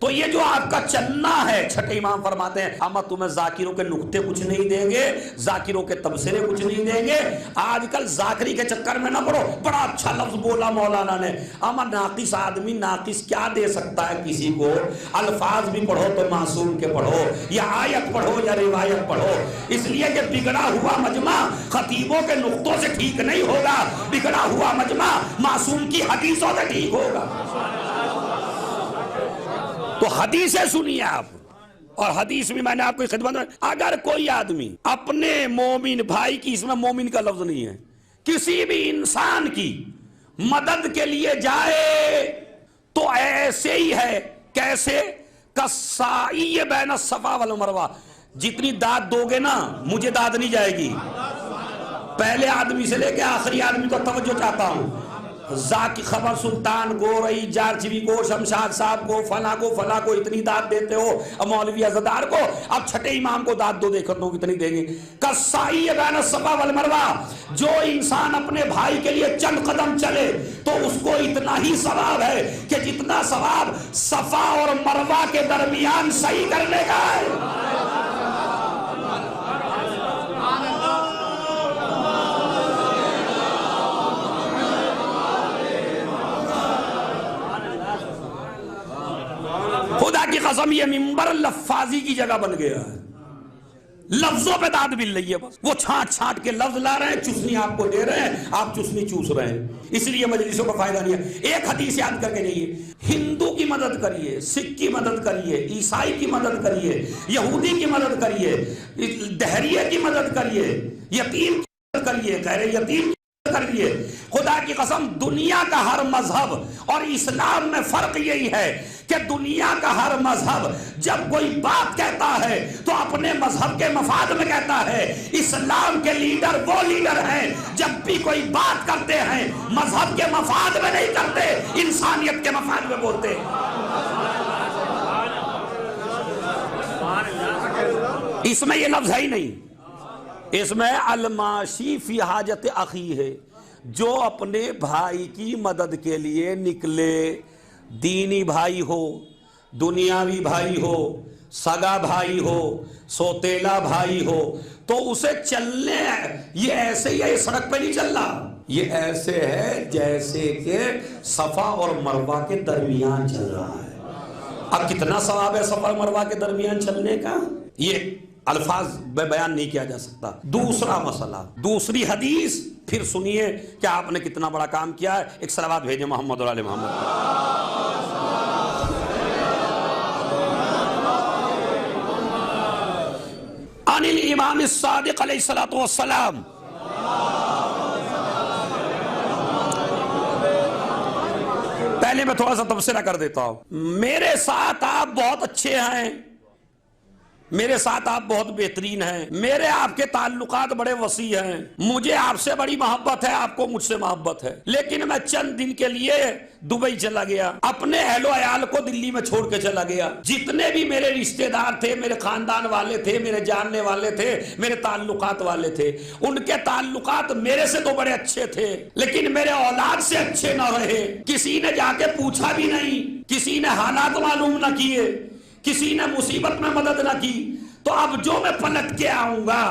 تو یہ جو آپ کا چلنا ہے، چھٹے امام فرماتے ہیں اما تمہیں ذاکروں کے نقطے کچھ نہیں دیں گے، ذاکروں کے تبصرے کچھ نہیں دیں گے۔ آج کل ذاکری کے چکر میں نہ پڑو، بڑا اچھا لفظ بولا مولانا نے، اما ناقص آدمی ناقص کیا دے سکتا ہے کسی کو؟ الفاظ بھی پڑھو تو معصوم کے پڑھو، یا آیت پڑھو یا روایت پڑھو۔ اس لیے کہ بگڑا ہوا مجمع خطیبوں کے نقطوں سے ٹھیک نہیں ہوگا، بگڑا ہوا مجمع معصوم کی حدیثوں سے ٹھیک ہوگا۔ تو حدیثیں سنیے آپ، اور حدیث میں میں نے آپ کو خدمت میں، اگر کوئی آدمی اپنے مومن بھائی کی، اس میں مومن کا لفظ نہیں ہے، کسی بھی انسان کی مدد کے لیے جائے تو ایسے ہی ہے، کیسے؟ کسائی بین الصفا والمروہ، جتنی داد دو گے نا مجھے داد نہیں جائے گی، پہلے آدمی سے لے کے آخری آدمی کو توجہ چاہتا ہوں، ذاکی خبر سلطان کو، رئی جارچوی کو، شمشاد صاحب کو، فلاں کو اتنی داد دیتے ہو، مولوی عزدار کو، اب چھٹے امام کو داد دو، دیکھو تو کتنی دیں گے۔ کسائی بین الصفا والمروہ، جو انسان اپنے بھائی کے لیے چند قدم چلے تو اس کو اتنا ہی ثواب ہے کہ جتنا ثواب صفا اور مروہ کے درمیان صحیح کرنے کا ہے۔ خدا کی قسم یہ منبر لفاظی کی جگہ بن گیا ہے، لفظوں پہ داد مل رہی ہے، بس وہ چھانٹ چھانٹ کے لفظ لا رہے ہیں، چسنی آپ کو دے رہے ہیں، آپ چسنی چوس رہے ہیں، اس لیے مجلسوں کا فائدہ نہیں ہے۔ ایک حدیث یاد کر کے جائیے، ہندو کی مدد کریے، سکھ کی مدد کریے، عیسائی کی مدد کریے، یہودی کی مدد کریے، دہریے کی مدد کریے، یتیم کی مدد کریے، غیر یتیم کریے، خدا کی قسم دنیا کا ہر مذہب، اور اسلام میں فرق یہی ہے کہ دنیا کا ہر مذہب جب کوئی بات کہتا ہے تو اپنے مذہب کے مفاد میں کہتا ہے، اسلام کے لیڈر وہ لیڈر ہیں جب بھی کوئی بات کرتے ہیں مذہب کے مفاد میں نہیں کرتے، انسانیت کے مفاد میں بولتے ہیں۔ اس میں یہ لفظ ہے ہی نہیں، اس میں الماشی فی حاجت اخی ہے، جو اپنے بھائی کی مدد کے لیے نکلے، دینی بھائی ہو، دنیاوی بھائی ہو، سگا بھائی ہو، سوتیلا بھائی ہو، تو اسے چلنے، یہ ایسے ہی ہے، یہ سڑک پہ نہیں چل رہا، یہ ایسے ہے جیسے کہ صفا اور مروہ کے درمیان چل رہا ہے۔ اب کتنا ثواب ہے صفا اور مروہ کے درمیان چلنے کا، یہ الفاظ میں بیان نہیں کیا جا سکتا۔ دوسرا مسئلہ، دوسری حدیث پھر سنیے کہ آپ نے کتنا بڑا کام کیا ہے۔ ایک صلوات بھیجیں محمد اور آل محمد۔ عن الامام الصادق علیہ الصلوۃ والسلام، پہلے میں تھوڑا سا تبصرہ کر دیتا ہوں، میرے ساتھ آپ بہت اچھے ہیں، میرے ساتھ آپ بہت بہترین ہیں، میرے آپ کے تعلقات بڑے وسیع ہیں، مجھے آپ سے بڑی محبت ہے، آپ کو مجھ سے محبت ہے، لیکن میں چند دن کے لیے دبئی چلا گیا، اپنے اہل و عیال کو دلی میں چھوڑ کے چلا گیا، جتنے بھی میرے رشتہ دار تھے، میرے خاندان والے تھے، میرے جاننے والے تھے، میرے تعلقات والے تھے، ان کے تعلقات میرے سے تو بڑے اچھے تھے، لیکن میرے اولاد سے اچھے نہ رہے، کسی نے جا کے پوچھا بھی نہیں، کسی نے حالات معلوم نہ کیے، کسی نے مصیبت میں مدد نہ کی، تو اب جو میں پلٹ کے آؤں گا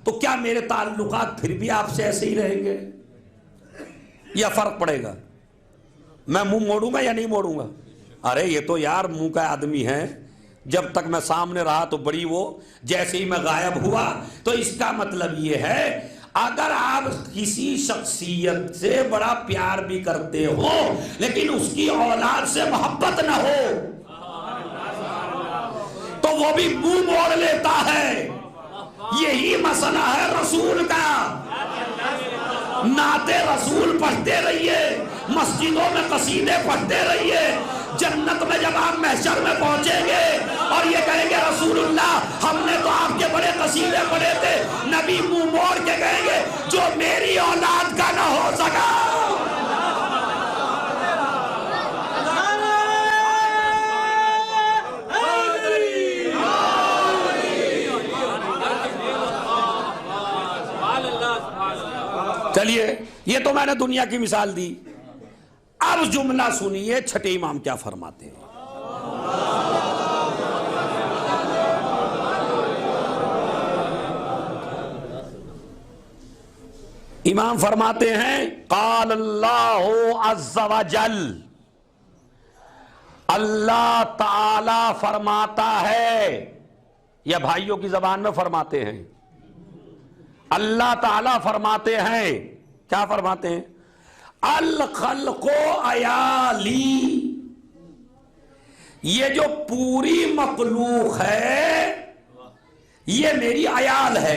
تو کیا میرے تعلقات پھر بھی آپ سے ایسے ہی رہیں گے یا فرق پڑے گا؟ میں منہ موڑوں گا یا نہیں موڑوں گا؟ ارے یہ تو یار منہ کا آدمی ہے، جب تک میں سامنے رہا تو بڑی وہ، جیسے ہی میں غائب ہوا، تو اس کا مطلب یہ ہے اگر آپ کسی شخصیت سے بڑا پیار بھی کرتے ہو لیکن اس کی اولاد سے محبت نہ ہو تو وہ بھی منہ موڑ لیتا ہے۔ یہی مسئلہ ہے رسول کا، نعت رسول پڑھتے رہیے، مسجدوں میں قصیدے پڑھتے رہیے، جنت میں جب آپ محشر میں پہنچیں گے اور یہ کہیں گے رسول اللہ ہم نے تو آپ کے بڑے قصیدے پڑھے تھے، نبی منہ موڑ کے کہیں گے جو میری اولاد کا نہ ہو سکا۔ چلیے یہ تو میں نے دنیا کی مثال دی، اب جملہ سنیے چھٹے امام کیا فرماتے ہیں۔ امام فرماتے ہیں قال اللہ عز وجل، اللہ تعالی فرماتا ہے، یا بھائیوں کی زبان میں فرماتے ہیں، اللہ تعالی فرماتے ہیں، کیا فرماتے ہیں؟ الخلق عیالی، یہ جو پوری مخلوق ہے یہ میری عیال ہے۔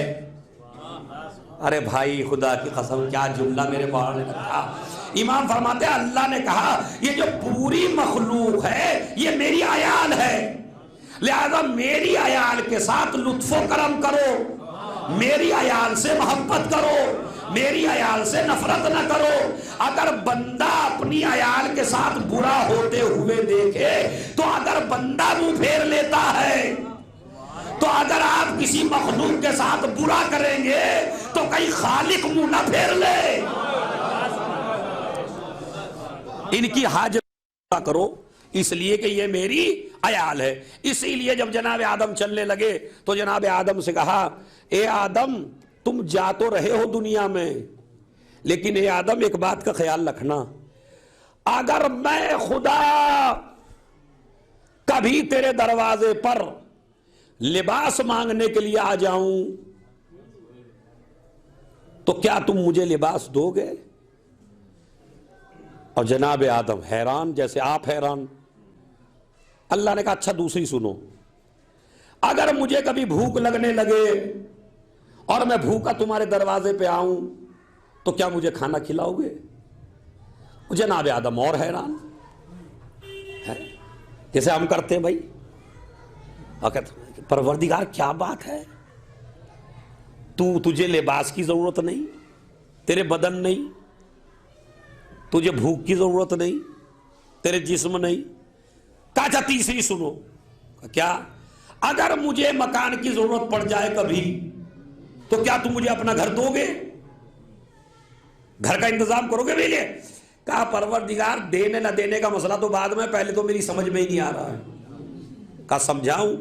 ارے بھائی خدا کی قسم کیا جملہ میرے باہر نے کہا۔ امام فرماتے ہیں اللہ نے کہا یہ جو پوری مخلوق ہے یہ میری عیال ہے، لہذا میری عیال کے ساتھ لطف و کرم کرو، میری عیال سے محبت کرو، میری عیال سے نفرت نہ کرو۔ اگر بندہ اپنی عیال کے ساتھ برا ہوتے ہوئے دیکھے تو اگر بندہ منہ پھیر لیتا ہے تو اگر آپ کسی مخلوق کے ساتھ برا کریں گے تو کہیں خالق منہ نہ پھیر لے۔ ان کی حاجت نہ کرو اس لیے کہ یہ میری عیال ہے۔ اسی لیے جب جناب آدم چلنے لگے تو جناب آدم سے کہا اے آدم تم جا تو رہے ہو دنیا میں، لیکن اے آدم ایک بات کا خیال رکھنا، اگر میں خدا کبھی تیرے دروازے پر لباس مانگنے کے لیے آ جاؤں تو کیا تم مجھے لباس دو گے؟ اور جناب آدم حیران جیسے آپ حیران۔ اللہ نے کہا اچھا دوسری سنو، اگر مجھے کبھی بھوک لگنے لگے اور میں بھوکا تمہارے دروازے پہ آؤں تو کیا مجھے کھانا کھلاؤ گے؟ جناب آدم اور حیران جیسے ہم کرتے ہیں بھائی، اور کہتے پروردگار کیا بات ہے، تجھے لباس کی ضرورت نہیں، تیرے بدن نہیں، تجھے بھوک کی ضرورت نہیں، تیرے جسم نہیں۔ کہا تیسری سنو، کیا اگر مجھے مکان کی ضرورت پڑ جائے کبھی تو کیا تم مجھے اپنا گھر دو گے، گھر کا انتظام کرو گے میرے لیے؟ کہا پروردگار دینے نہ دینے کا مسئلہ تو بعد میں، پہلے تو میری سمجھ میں ہی نہیں آ رہا ہے۔ کہا سمجھاؤں؟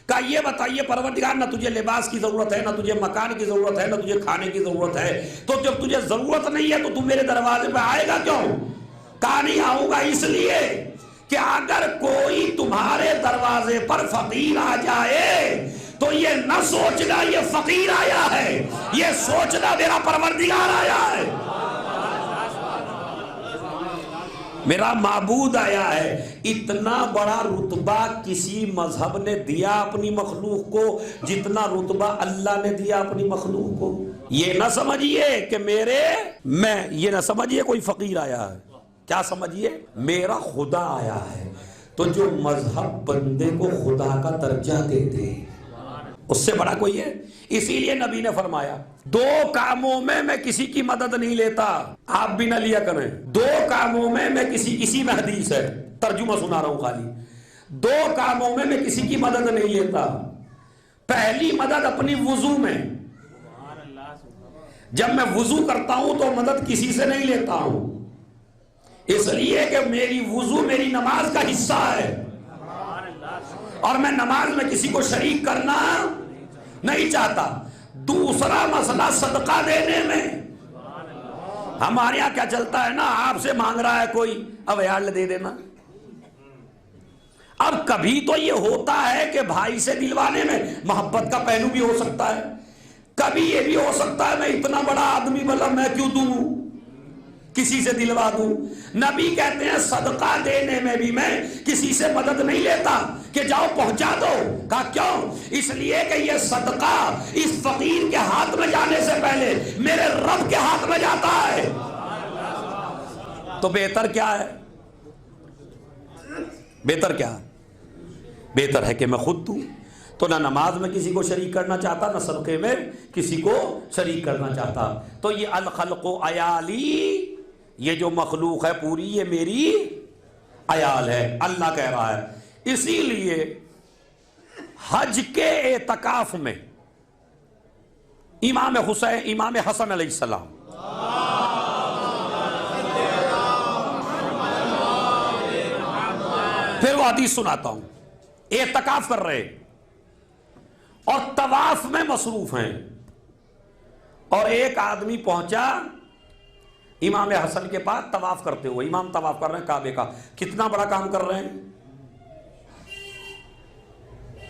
کہا یہ بتائیے پروردگار نہ تجھے لباس کی ضرورت ہے، نہ تجھے مکان کی ضرورت ہے، نہ تجھے کھانے کی ضرورت ہے، تو جب تجھے ضرورت نہیں ہے تو تم میرے دروازے پہ آئے گا کیوں؟ کہا نہیں آؤں گا اس لیے کہ اگر کوئی تمہارے دروازے پر فقیر آ جائے تو یہ نہ سوچنا یہ فقیر آیا ہے، یہ سوچنا میرا پروردگار آیا ہے، میرا معبود آیا ہے۔ اتنا بڑا رتبہ کسی مذہب نے دیا اپنی مخلوق کو جتنا رتبہ اللہ نے دیا اپنی مخلوق کو۔ یہ نہ سمجھیے کہ یہ نہ سمجھیے کوئی فقیر آیا ہے، کیا سمجھیے میرا خدا آیا ہے۔ تو جو مذہب بندے کو خدا کا درجہ دیتے اس سے بڑا کوئی ہے؟ اسی لیے نبی نے فرمایا دو کاموں میں کسی کی مدد نہیں لیتا، آپ بھی نہ لیا کریں۔ دو کاموں میں کسی میں حدیث ہے، ترجمہ سنا رہا ہوں خالی، دو کاموں میں کسی کی مدد نہیں لیتا۔ پہلی مدد اپنی وضو میں، جب میں وضو کرتا ہوں تو مدد کسی سے نہیں لیتا ہوں، اس لیے کہ میری وضو میری نماز کا حصہ ہے اور میں نماز میں کسی کو شریک کرنا نہیں چاہتا۔ دوسرا مسئلہ صدقہ دینے میں، ہمارے یہاں کیا چلتا ہے نا، آپ سے مانگ رہا ہے کوئی، اب یار دے دینا۔ اب کبھی تو یہ ہوتا ہے کہ بھائی سے دلوانے میں محبت کا پہلو بھی ہو سکتا ہے، کبھی یہ بھی ہو سکتا ہے میں اتنا بڑا آدمی بلا میں کیوں دوں، کسی سے دلوا دوں۔ نبی کہتے ہیں صدقہ دینے میں بھی میں کسی سے مدد نہیں لیتا کہ جاؤ پہنچا دو۔ کہا کیوں؟ اس لیے کہ یہ صدقہ اس فقیر کے ہاتھ میں جانے سے پہلے میرے رب کے ہاتھ میں جاتا ہے۔ تو بہتر کیا ہے؟ بہتر کیا ہے؟ بہتر ہے کہ میں خود دوں۔ تو نہ نماز میں کسی کو شریک کرنا چاہتا، نہ صدقے میں کسی کو شریک کرنا چاہتا۔ تو یہ الخلق عیالی، یہ جو مخلوق ہے پوری یہ میری عیال ہے، اللہ کہہ رہا ہے۔ اسی لیے حج کے اعتکاف میں امام حسن علیہ السلام پھر وہ حدیث سناتا ہوں، اعتکاف کر رہے اور طواف میں مصروف ہیں اور ایک آدمی پہنچا امام حسن کے پاس طواف کرتے ہوئے. امام طواف کر رہے ہیں کعبے کا. کتنا بڑا کام کر رہے ہیں؟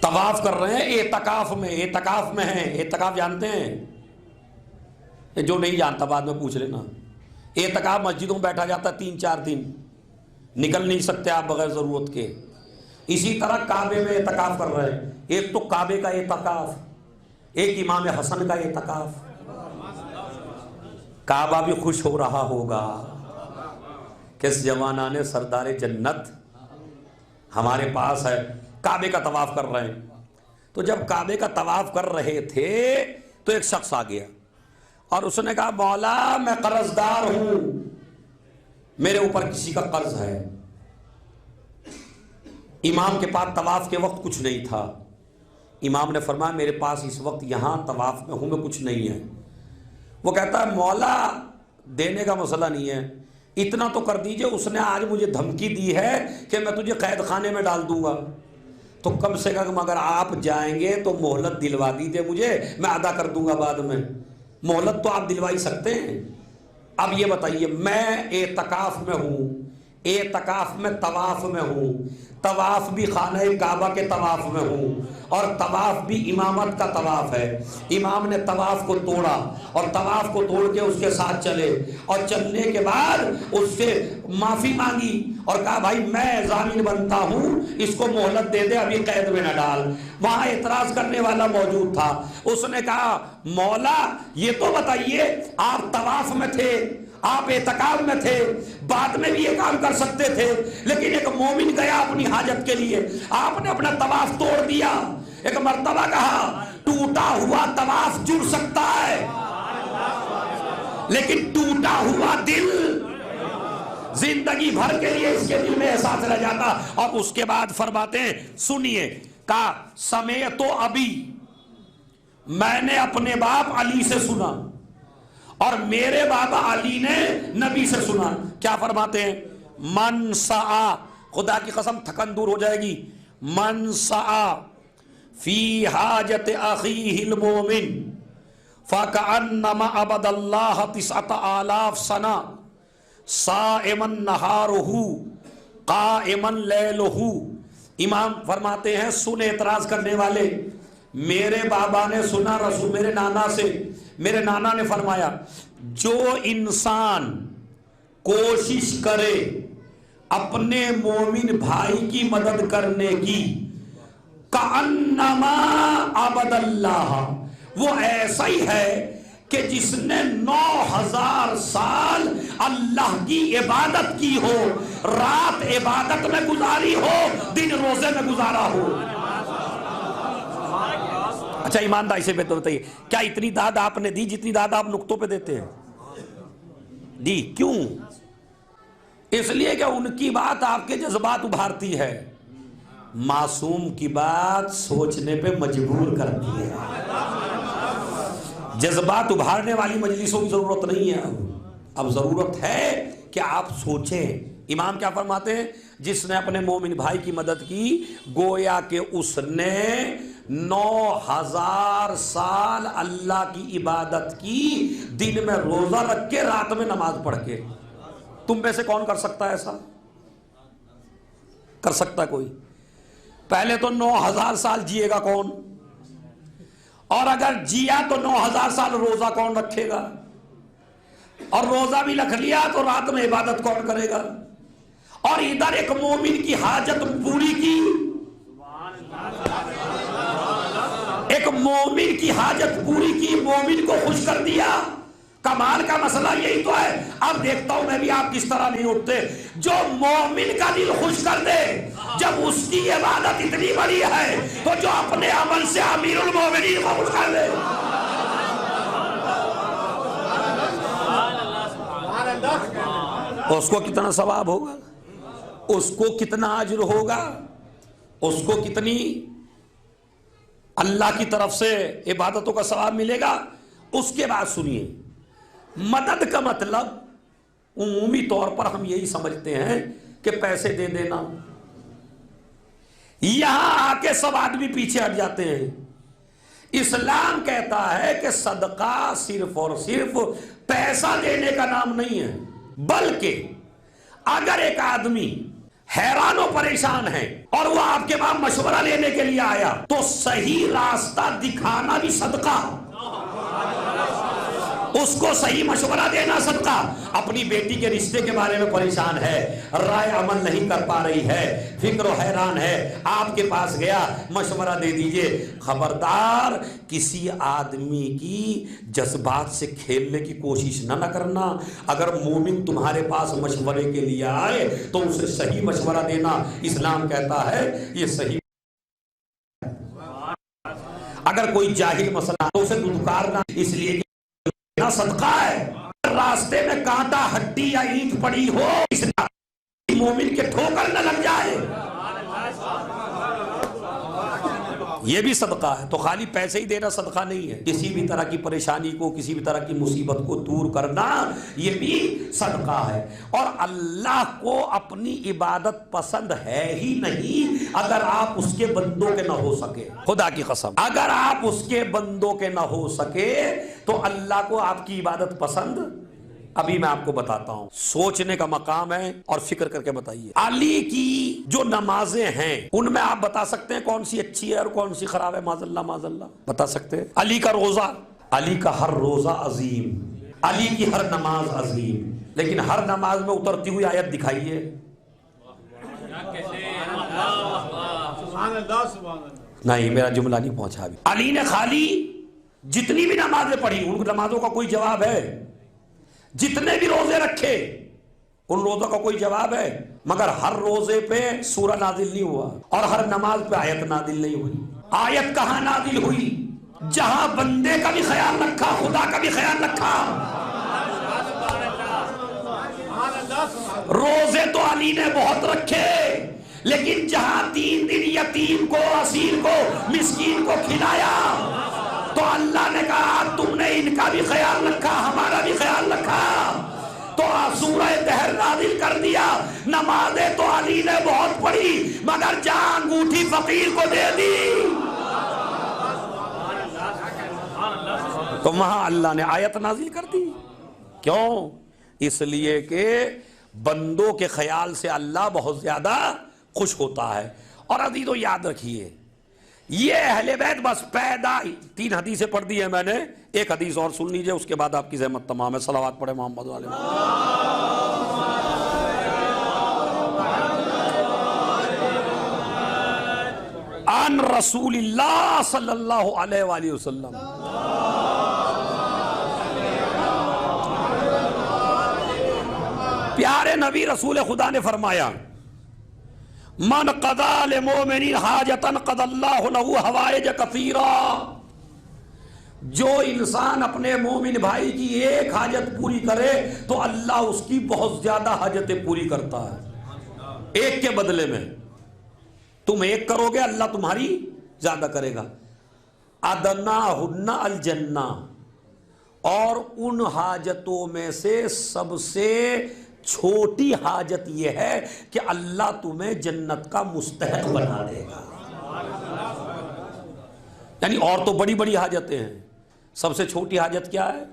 طواف کر رہے ہیں اعتکاف میں. اعتکاف میں ہیں. اعتکاف جانتے ہیں؟ جو نہیں جانتا بعد میں پوچھ لینا. اعتکاف مسجدوں میں بیٹھا جاتا 3-4 دن, نکل نہیں سکتے آپ بغیر ضرورت کے. اسی طرح کعبے میں اعتکاف کر رہے ہیں. ایک تو کعبے کا اعتکاف, ایک امام حسن کا اعتکاف. کعبہ بھی خوش ہو رہا ہوگا کس جوانہ نے سردار جنت ہمارے پاس ہے. کعبے کا طواف کر رہے ہیں. تو جب کعبے کا طواف کر رہے تھے تو ایک شخص آ گیا اور اس نے کہا مولا میں قرض دار ہوں, میرے اوپر کسی کا قرض ہے. امام کے پاس طواف کے وقت کچھ نہیں تھا. امام نے فرمایا میرے پاس اس وقت یہاں طواف میں ہوں میں کچھ نہیں ہے. وہ کہتا ہے مولا دینے کا مسئلہ نہیں ہے, اتنا تو کر دیجئے, اس نے آج مجھے دھمکی دی ہے کہ میں تجھے قید خانے میں ڈال دوں گا, تو کم سے کم اگر آپ جائیں گے تو مہلت دلوا دیجئے مجھے, میں ادا کر دوں گا بعد میں. مہلت تو آپ دلوا ہی سکتے ہیں. اب یہ بتائیے میں اعتکاف میں ہوں, اعتکاف میں طواف میں ہوں, طواف بھی خانہ کعبہ کے طواف میں ہوں, اور طواف بھی امامت کا طواف ہے. امام نے طواف کو توڑا اور طواف کو توڑ کے اس کے ساتھ چلے, اور چلنے کے بعد اس سے معافی مانگی اور کہا بھائی میں ضامن بنتا ہوں, اس کو مہلت دے دے, ابھی قید میں نہ ڈال. وہاں اعتراض کرنے والا موجود تھا. اس نے کہا مولا یہ تو بتائیے آپ طواف میں تھے, آپ اعتکاف میں تھے, بعد میں بھی یہ کام کر سکتے تھے, لیکن ایک مومن گیا اپنی حاجت کے لیے, آپ نے اپنا طواف توڑ دیا. ایک مرتبہ کہا ٹوٹا ہوا طواف جڑ سکتا ہے لیکن ٹوٹا ہوا دل زندگی بھر کے لیے اس کے دل میں احساس رہ جاتا. اور اس کے بعد فرماتے ہیں سنیے, کہا سمیتو ابی, میں نے اپنے باپ علی سے سنا اور میرے بابا علی نے نبی سے سنا. کیا فرماتے ہیں؟ من سعا, خدا کی قسم تھکن دور ہو جائے گی, من سعا فی حاجت اخیہ المومن فکأنما عبد اللہ 9,000 سنہ صائما نہارہ قائما لیلہ. امام فرماتے ہیں سن اعتراض کرنے والے, میرے بابا نے سنا رسول میرے نانا سے, میرے نانا نے فرمایا جو انسان کوشش کرے اپنے مومن بھائی کی مدد کرنے کی, کأنما عبد اللہ, وہ ایسا ہی ہے کہ جس نے 9,000 سال اللہ کی عبادت کی ہو, رات عبادت میں گزاری ہو, دن روزے میں گزارا ہو. اچھا ایمانداری سے بتائیے کیا اتنی داد آپ نے دی جتنی داد آپ نقطوں پہ دیتے ہیں؟ دی. کیوں؟ اس لیے کہ ان کی بات آپ کے جذبات ابھارتی ہے, معصوم کی بات سوچنے پہ مجبور کرتی ہے. جذبات ابھارنے والی مجلسوں کی ضرورت نہیں ہے. اب ضرورت ہے کہ آپ سوچیں. امام کیا فرماتے ہیں؟ جس نے اپنے مومن بھائی کی مدد کی گویا کہ اس نے 9,000 سال اللہ کی عبادت کی, دن میں روزہ رکھ کے رات میں نماز پڑھ کے. تم میں سے کون کر سکتا ہے ایسا؟ کر سکتا کوئی؟ پہلے تو 9,000 سال جیے گا کون, اور اگر جیا تو 9,000 سال روزہ کون رکھے گا, اور روزہ بھی رکھ لیا تو رات میں عبادت کون کرے گا. اور ادھر ایک مومن کی حاجت پوری کی, ایک مومن کی حاجت پوری کی, مومن کو خوش کر دیا. کمال کا مسئلہ یہی تو ہے. اب دیکھتا ہوں میں بھی آپ کس طرح نہیں اٹھتے. جو مومن کا دل خوش کر دے, جب اس کی عبادت اتنی بڑی ہے تو جو اپنے عمل سے امیر المومنین کو خوش کر دے. اس کو کتنا ثواب ہوگا, اس کو کتنا اجر ہوگا, اس کو کتنی اللہ کی طرف سے عبادتوں کا ثواب ملے گا. اس کے بعد سنیے, مدد کا مطلب عمومی طور پر ہم یہی سمجھتے ہیں کہ پیسے دے دینا. یہاں آ کے سب آدمی پیچھے ہٹ جاتے ہیں. اسلام کہتا ہے کہ صدقہ صرف اور صرف پیسہ دینے کا نام نہیں ہے، بلکہ اگر ایک آدمی حیران و پریشان ہے اور وہ آپ کے پاس مشورہ لینے کے لیے آیا تو صحیح راستہ دکھانا بھی صدقہ، اس کو صحیح مشورہ دینا صدقہ۔ اپنی بیٹی کے رشتے کے بارے میں پریشان ہے، رائے عمل نہیں کر پا رہی ہے، فکر و حیران ہے، آپ کے پاس گیا، مشورہ دے دیجئے۔ خبردار کسی آدمی کی جذبات سے کھیلنے کی کوشش نہ کرنا۔ اگر مومن تمہارے پاس مشورے کے لیے آئے تو اسے صحیح مشورہ دینا اسلام کہتا ہے یہ صحیح۔ اگر کوئی جاہل مسئلہ تو اسے دھتکارنا اس لیے کہ صدقہ ہے، راستے میں کانٹا ہڈی یا اینٹ پڑی ہو اس لیے مومن کے ٹھوکر نہ لگ جائے، یہ بھی صدقہ ہے۔ تو خالی پیسے ہی دینا صدقہ نہیں ہے، کسی بھی طرح کی پریشانی کو، کسی بھی طرح کی مصیبت کو دور کرنا یہ بھی صدقہ ہے۔ اور اللہ کو اپنی عبادت پسند ہے ہی نہیں اگر آپ اس کے بندوں کے نہ ہو سکے، خدا کی قسم، اگر آپ اس کے بندوں کے نہ ہو سکے تو اللہ کو آپ کی عبادت پسند۔ ابھی میں آپ کو بتاتا ہوں، سوچنے کا مقام ہے اور فکر کر کے بتائیے۔ علی کی جو نمازیں ہیں ان میں آپ بتا سکتے ہیں کون سی اچھی ہے اور کون سی خراب ہے؟ معاذ اللہ معاذ اللہ، بتا سکتے ہیں؟ علی کا روزہ، علی کا ہر روزہ عظیم، علی کی ہر نماز عظیم، لیکن ہر نماز میں اترتی ہوئی آیت دکھائیے۔ نہیں، میرا جملہ نہیں پہنچا ابھی۔ علی نے خالی جتنی بھی نمازیں پڑھی ان نمازوں کا کوئی جواب ہے؟ جتنے بھی روزے رکھے ان روزوں کا کوئی جواب ہے؟ مگر ہر روزے پہ سورہ نازل نہیں ہوا اور ہر نماز پہ آیت نازل نہیں ہوئی۔ آیت کہاں نازل ہوئی؟ جہاں بندے کا بھی خیال رکھا، خدا کا بھی خیال رکھا۔ روزے تو علی نے بہت رکھے، لیکن جہاں 3 دن یتیم کو، اسیر کو، مسکین کو کھلایا تو اللہ نے کہا تم نے ان کا بھی خیال رکھا، ہمارا بھی خیال رکھا، تو سورہ دہر نازل کر دیا۔ نمازیں تو علی نے بہت پڑھی مگر جہاں انگوٹھی فقیر کو دے دی تو وہاں اللہ نے آیت نازل کر دی۔ کیوں؟ اس لیے کہ بندوں کے خیال سے اللہ بہت زیادہ خوش ہوتا ہے۔ اور عزیزو یاد رکھیے، یہ اہل بیت بس پیدا، 3 حدیثیں پڑھ دی ہیں میں نے، ایک حدیث اور سن لیجئے، اس کے بعد آپ کی زحمت تمام ہے۔ صلوات پڑھے محمد علیہ عن رسول اللہ صلی اللہ علیہ وآلہ وسلم۔ پیارے نبی رسول خدا نے فرمایا من قضا لمومن حاجتا قضى اللہ له حوائج کثیرہ، جو انسان اپنے مومن بھائی کی ایک حاجت پوری کرے تو اللہ اس کی بہت زیادہ حاجتیں پوری کرتا ہے۔ ایک کے بدلے میں تم ایک کرو گے اللہ تمہاری زیادہ کرے گا۔ ادناہن الجنہ، اور ان حاجتوں میں سے سب سے چھوٹی حاجت یہ ہے کہ اللہ تمہیں جنت کا مستحق بنا دے گا۔ یعنی اور تو بڑی بڑی حاجتیں ہیں، سب سے چھوٹی حاجت کیا ہے؟